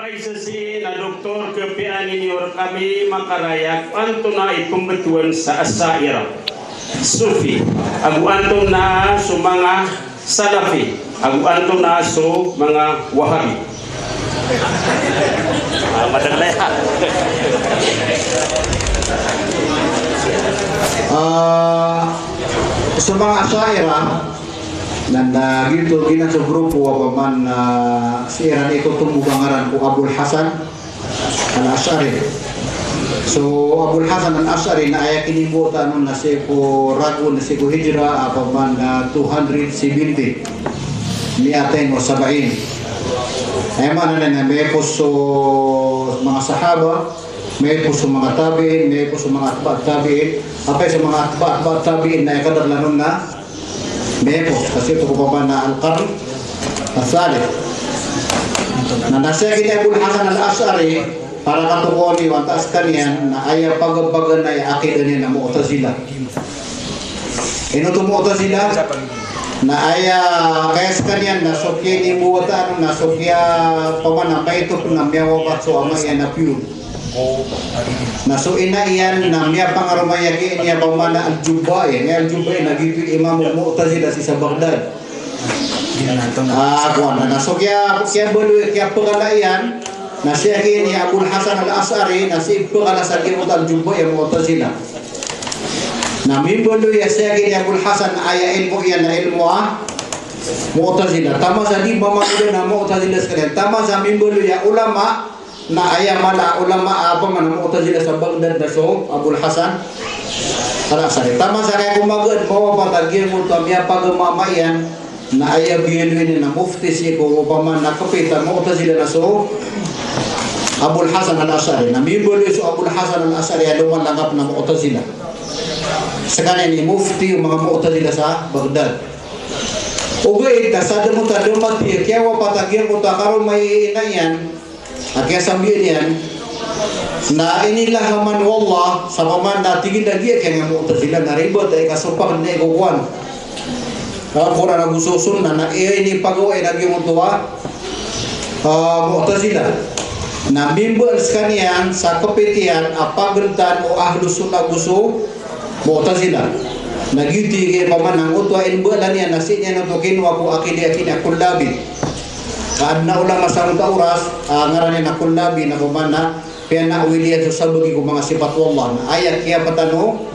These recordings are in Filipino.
Baray sa si na doktor kepian ini kami makarayak anto na ipembetuan sa asaira sufi agu anto na so mga salafi agu anto na so mga wahabi. Madala ya. Sa mga asaira nanda gitu gina sa grupo apa man si Iran ito tumugangaran ko Abul Hasan al-Ash'ari. So Abul Hasan al-Ash'ari na ay kinibutan nun na si ko rago na si ko hijra apa man 270 miaten o sabain. Ay man na may po so mga sahaba, may po so mga tabi'in, may po so mga atba'at tabi'in, apay sa mga atba'at tabi'in na ikadala nun na Bepos, kasi ito ko pa na Al-Qarn Al-Thalith na nasagin Abul Hasan al-Ash'ari para katukon ni wantaas kaniyan na ayaw pagbagan na akidah niya na Mu'tazila. Ito Mu'tazila na ayaw kaya sa kaniyan na sokya ni buwata na sokya pamanapay ito na miyawapat so ama yan na pure na so ina iyan na miya pangarumayagi niya pamana al-Jubbay niya al-Jubbay nagipil Imam Mu'tazila sa Baghdad na so kaya buluy kaya pagalayan na siya ni Abul Hasan al-Ash'ari na si pagala sa kimot al-Jubbay ang Mu'tazila na mimbuluy siya ni Abul Hasan aya ilmu iyan na ilmu Mu'tazila tama sa di mamagulo na Mu'tazila sekalian tama sa mimbuluy ulama na aya mala ulama apa man Mu'tazila sa Baghdad na so Abul Hasan al-Ash'ari tama sa kaya kumagad mo patagyan mo to miya pagmamayan na aya biyenuin na mufti si ko paman nakapitan Mu'tazila na so Abul Hasan al-Ash'ari na mimbolo so Abul Hasan al-Ash'ari aluman langap na Mu'tazila sa kanin ni mufti yung mga Mu'tazila sa Baghdad ugay tasada mo ta lumati kaya wa patagyan mo ta karon may inayan kaya sabihin yan na inilah man wallah sa paman na tigil na dia kaya Mu'tazila na ribot ay kasupak na ikukuan kung na nagususun na ini pagawa ay naging mutuwa Mu'tazila na bimbal sekalian sa kapitian apagantan o ahlu sunnah gusto Mu'tazila nagiti kaya paman ang utwa inbalan yan nasinya nutukin waku akili akul labi na ulama sa mga oras ngaranin na kullabi na kumana kaya na uwiliyan sa sabagi ko mga sifat wallah na ayat kaya patano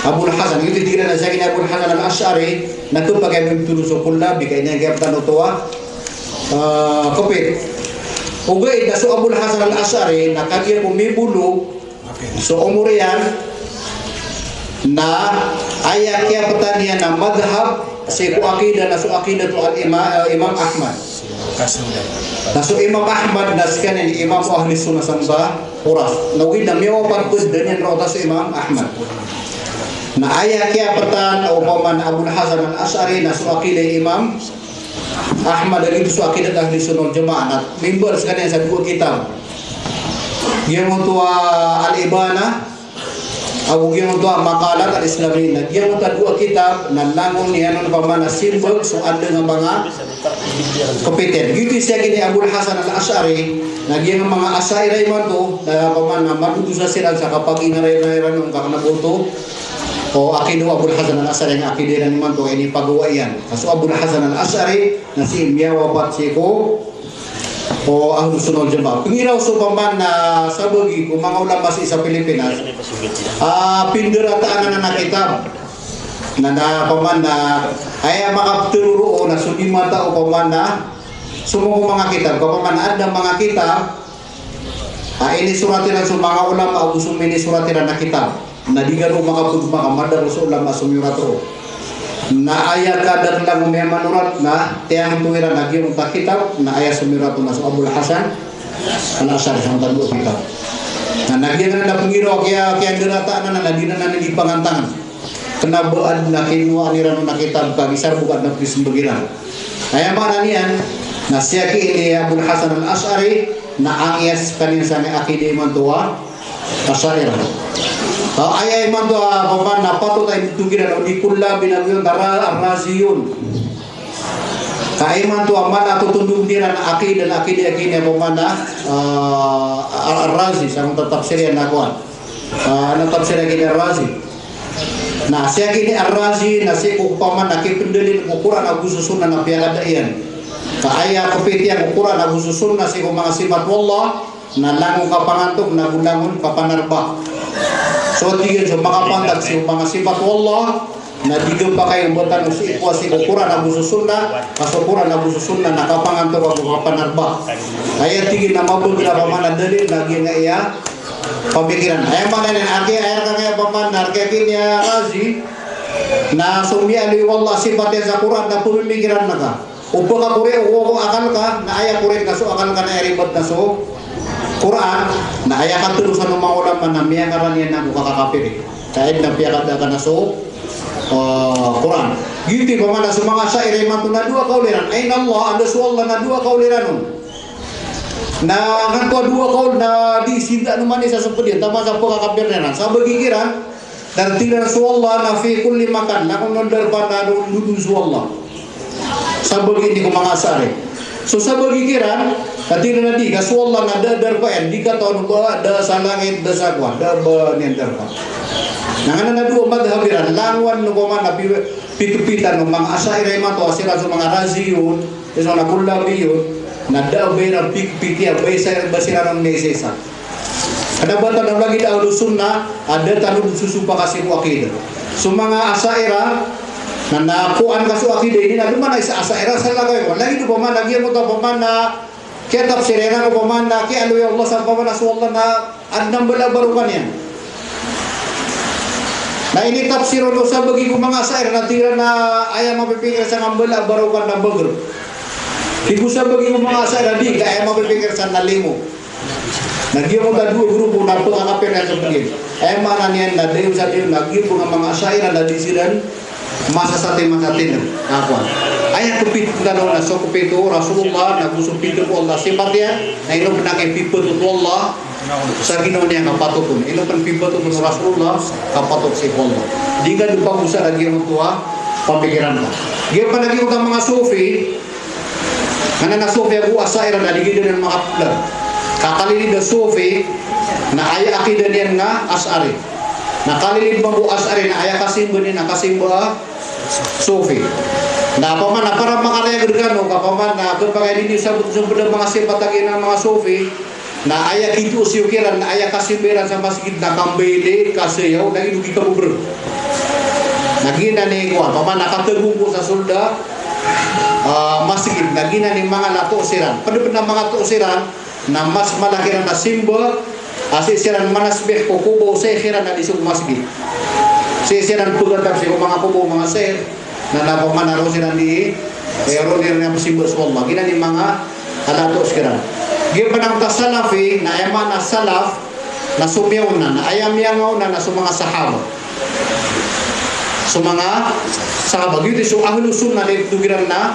Abul Hasan ito tignan na sa Abul Hasan al-Ash'ari na ito pag kaya tulong sa kullabi kaya niya kaya patano ito kapit ugay na so Abul Hasan al-Ash'ari na kagyan umibulog so umuriyan na ayat kaya patanian na madhab sa iku akidah na so akidah to al-Imam Ahmad Naso Imam Ahmad naskan ni Imam Ahli Sunnah Samba Uras. Nawid na miyaw pagpus dan yan rota sa Imam Ahmad. Na aya kaya patan o paman Abul Hasan al-Ash'ari naso akidah Imam Ahmad dan itu so akidah Ahli Sunnah Jamaah. Na member sekalian sa dua kitab. Yang untuk al-Ibana Abu yang untuk makalat al-Islamin. Yang untuk dua kitab na langon ni anon paman simbol so ada ng mga kapiten. Gitu siya gini Abul Hasan al-Ash'ari nagyang mga asairay man to na paman na matuto sa sila sa kapag inaray-rayran ng kakanabuto o akido Abul Hasan al-Ash'ari ang akidiran man to ini pagawa yan. Kaso Abul Hasan al-Ash'ari na si miyawapat si ko o ahlu sunnah jamaah. Pangiraw so paman na sabagi kung mga ulama sa Pilipinas pindirataan na nakitab na paman na ay makapturo na sumimata o paman na sumuko mga kitab paman ada mga kitab ini suratiran sa mga ulama o sumini suratiran na kitab na digan o makapugma kamadar sa ulama sumirato na ayat kadar lang may manurat na tiyang tuwiran na giyong kitab na ayat sumirato na sa Abul Hasan al-Ash'ari sa mga kitab na nagyan na pangiro kaya dirataan na di na ipangantangan kenabaan na kinuha nila na kitab kagisar bukan na pisimbagiran kaya mana niyan na siya ini Abul Hasan al-Ash'ari na angyas kanin sa may akidah man tuwa Ash'ari ayay man tuwa paman na pato tayo tugiran o di kulla binagyon dara ar-raziyun Kaiman tu aman atau tunduk diran akidah dan akidah pemana Ar-Razi sang tafsir nakuan. Ana tafsir akidah Ar-Razi. Nah, saya kini Ar-Razi nasi ku pamana ki pendalil Quran Abu Susunna na piala daian. Ka aya kapitian Quran Abu Susunna si ku mga sifat wallah na langu kapangantuk na gulangon kapanarba. So tiga so makapantak si mga sifat wallah na digempa kayo botan usi kuasi Quran Abu Susunna kaso Quran Abu Susunna nakapanganto ako kapanarba kaya tigil na mabudra pamana dalil lagi nga iya pamikiran ay manan aki ay kaya pamanar kaya kinya Razi na sumi ali wallah sifatnya sa Quran na pemikiran na ka upo ka kure uwo akal ka na aya kure kaso akal ka na ribet na so Quran na aya ka terusan ng mga ulama na miya karan yan na mukakakapiri kahit na piya ka na so Quran. Gitu pemana semanga syair mantu na dua kauliran. Aina Allah anda sualla na dua kauliran. Na kan ko dua kaul na di sinta no manis sa pedian tama sa kakapirna. Sa bagigiran dan tidak sualla na fi kulli makan. Na kun ndar pada dudu sualla. Sa begini ko mga sare. So sa bagigiran tadi na di ka sualla na dar pa en di ka taon ba da sa langit da sa kwa da ba nender pa. Nanganan na dua madhabiran langwan no mana pitu-pitan no mga asaire mato asira so mga raziyun so na kullabiyun na dabe na pik-pikia baysa basira ng nesesa ada bata na lagi daw sunnah ada tanong susu pa kasi ko akidah so mga asaira na nakuan kaso akidah ini na lumana sa asaira sa lagay ko lagi do pa man lagi mo to pa man na kaya tafsirena ko pa man na kaya alo Allah sa pa man Allah na adnang balabarukan yan. Nah ini tafsir dosa bagi ku mga sair na tira na aya mapipikir sa ngambala barukan na bager. Ibu sa bagi ku mga sair na di ka aya mapipikir sa nalimo. Nagyo mo ta dua grupo na to ang kapir na sabagin. Ay mana niyan na dayo sa din nagyo po ng mga sair na disiran masa satin kakuan. Aya kupit na so kupito Rasulullah na kusupito ko Allah sifatnya na ino pinake pipot Allah sa Ginoo niya kapatokon ilo pan pibato ng Rasulullah kapatok si Allah di ka dupa usa lagi ang tuwa pamikiran ka giya pa lagi ang mga sufi na sufi ako asaira na digid ng mga plan kakalilid na sufi na aya akidah niyan nga asari nakalilid mo asari na aya kasimbo ni na kasimbo sufi na paman na para makaraya gergano kapaman na berbagai dini sabut sumber mga sifat ng mga sufi na aya kitu usiukiran na aya kasimberan sa masjid na kambele kasayaw na inugi ka bubur nagina ni kuan paman nakatagumpo sa solda masjid nagina ni mga natusiran padapad na mga tusiran na mas malaki na simbol asisiran manasbih ko kubo sa ikhiran na disug masjid sisiran pugatap si mga kubo mga sir na napamanaro siran di eronir na simbol sa Allah gina ni mga alatusiran gipanang tasalafi na ayama na salaf na sumyaw na ayam yangaw na sa mga sahaba gitu so ahlu sunnah na tugiran na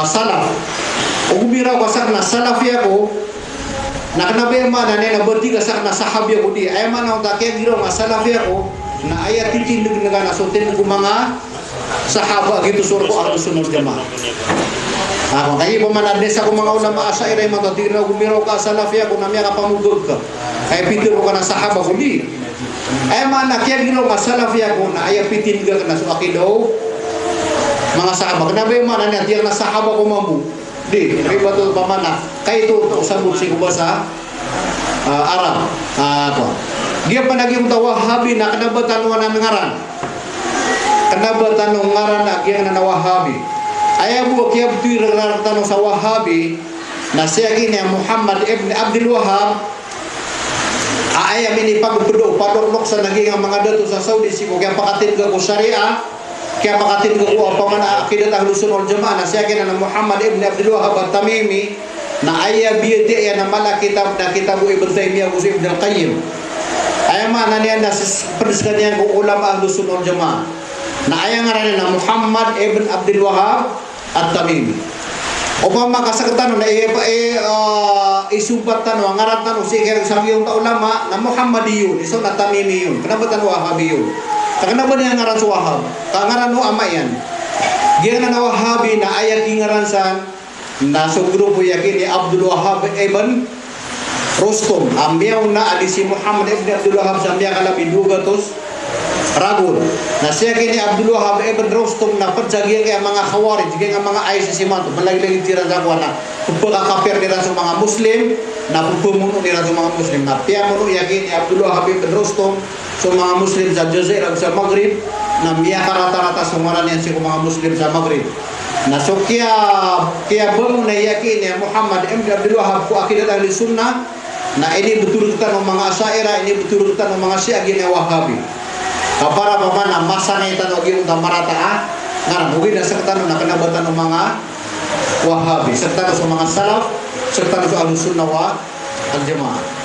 salaf o gumira ko sa na salafi ako na kanabema na na bertiga sa na sahabi ako di ayama na takya giro nga salafi ako na ayat titindig na na so tin ko mga sahaba gitu surko ahlu sunnah jamaah. Ako kaya pamanades ako mga ulama asaira mga tira gumiro ka salafi ako na miya kapamugod ka. Kaya pitiro ka na sahaba ko di. Ay mana kaya gino nga salafi ako na aya pitin ka na so akidaw mga sahaba. Kanabi mana niya tiyang na sahaba ko mamu. Di, riba to pamana. Kaya ito sabot si kuba sa Arab. Ako. Dia pa naging tawahabi na kanabatan na ngaran. Kanabatan ng ngaran na kaya na nawahabi. Ayaw mo kaya bituir tanong sa Wahabi na siya gini Muhammad ibn Abdul Wahab ayaw ini pagpudo padoklok sa naging mga dato sa Saudi siko kaya pakatid ko syariah kaya pakatid ko apa man akidat ahlus sunnah wal jamaah na siya gini na Muhammad ibn Abdul Wahab at-Tamimi na ayaw biyati ya na mala kitab na kitabu Ibn Taymiyah Ibn Al-Qayyim ayaw man niya na perdiskan niya kung ulama ahlus sunnah wal jamaah na ayaw nga rin na Muhammad ibn Abdul Wahab at-Tamimi. Upama kasagtan na isumpat tanong ngaran tanong sige sabi yung ulama na Muhammadiyun iso na Tamimiyun. Kenapa tanong Wahabiyun? Kenapa dia ngaran sa Wahab? Ngaran no ama yan. Giyan na Wahabi na ayat ingaransan na sa grupo yakin ni Abdul Wahab ibn Rustum. Ambiyaw na ali si Muhammad ibn Abdul Wahab sa ambiya kalabi dugatos ragul. Na siya kini Abdul Wahab ibn Rustum na padsagyan kaya mga Khawarij, kaya mga ISIS si Manto, malagi-lagi tira sa kuwana. Pagkakapir nila sa mga Muslim, na pagpumuno nila sa mga Muslim. Na piyamuno yakin ni Abdul Wahab ibn Rustum sa mga Muslim sa Jazair sa Maghrib, na miya karata-rata sa niyan sa mga Muslim sa Maghrib. Na so kaya bago na yakin ni Muhammad ibn Abdul Wahab ko akidat ahli sunnah, na ini betul-betul ng mga Asaira, ini betul-betul ng mga Syiah gini Wahabi. Kapara pa man na masa na itanong yung damarata nga mugin na serta na kanabatan ng mga Wahabi, serta sa mga Salaf, serta sa Ahlus Sunnah wal Jamaah.